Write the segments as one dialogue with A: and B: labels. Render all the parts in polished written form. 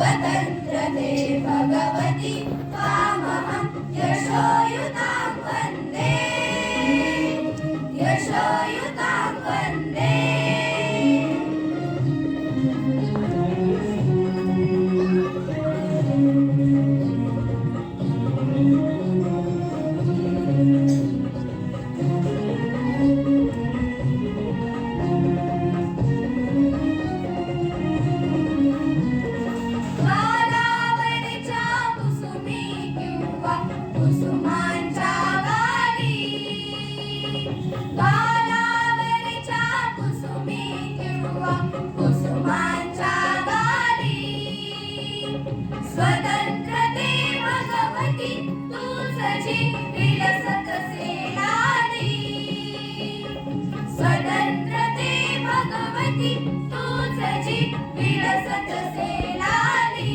A: स्वतन्त्रते भगवति त्वामहं यशोयुतां वन्दे यशोयुतां वन्दे। कुसुमांच्या वाली गालावरच्या कुसुमी किंवा कुसुमांच्या वाली स्वतंत्रते भगवती तुझी विलसत सेनानी स्वतंत्रते भगवती तुझी विलसत सेनानी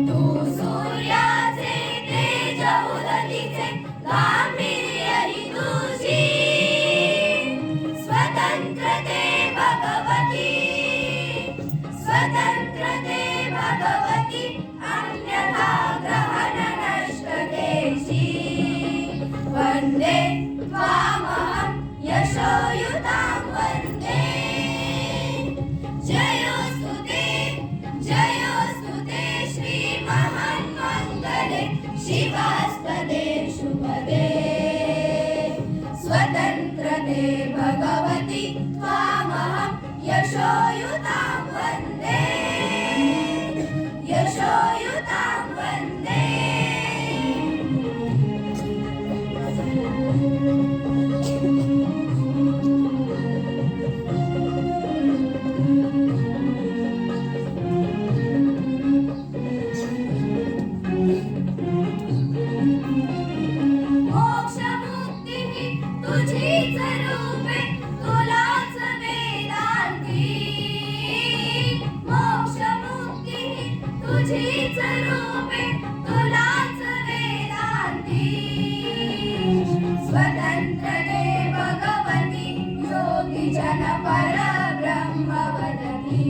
A: तू सूर्याचे तेज उदतीचे गांभीर्य ही तुझी स्वतंत्रते भगवती स्वतंत्रते भगवती अन्यथा ग्रहण नष्ट केशी वन्दे त्वामहं यशोयुतां वन्दे जयोस्तु ते श्री महान्मङ्गले शिवास्पदे शुभदे स्वतन्त्रते भगवति त्वामहं यशोयुतां वन्दे यशोयुतां वन्दे। तुझीच रूपे तुलाच वेदांती मोक्ष मुक्ती तुझीच रूपे तुलाच वेदांती स्वतंत्रते भगवती योगी जन परब्रह्म वदती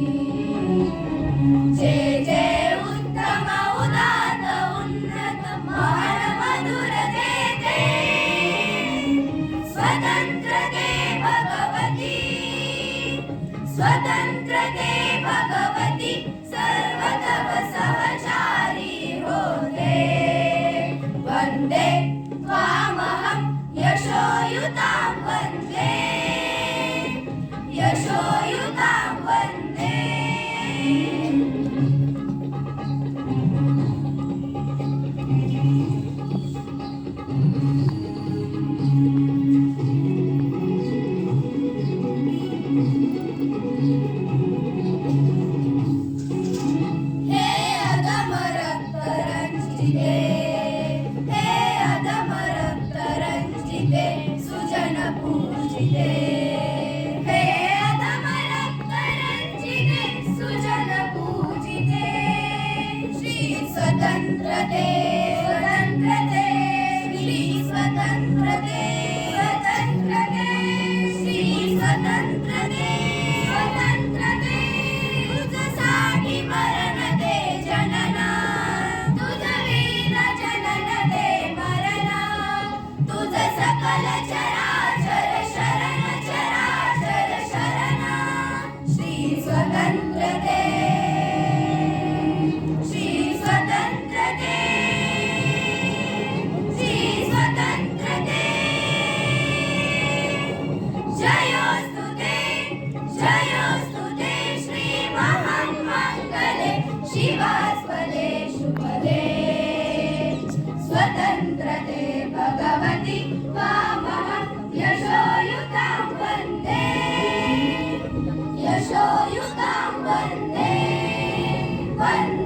A: जय जय उत्तम उदात उन्नत महान मधुर देते स्वतंत्रते भगवती स्वतंत्रते भगवती सर्वतव सहचारी होते वन्दे त्वामहं यशोयुतां वन्दे यशोयुतां वन्दे। सुजन पूजिते हे अधम रक्त रंजिते सुजन पूजिते श्री स्वतंत्रते स्वतंत्रते श्री स्वतंत्रते स्वतंत्रते श्री स्वतंत्रते स्वतंत्रते तुझसाठी मरण दे जनना तुझ विना जनन दे मरणा तुझ सकल चराचर शरण चराचर शरणा श्री स्वतंत्रते श्री स्वतंत्रते श्री स्वतंत्रते जयोस्तु ते श्री महान्मङ्गले शिवास्पदे शुभदे स्वतंत्रते भगवति त्वामहं यशोयुतां वन्दे यशोयुतां वन्दे वन्दे।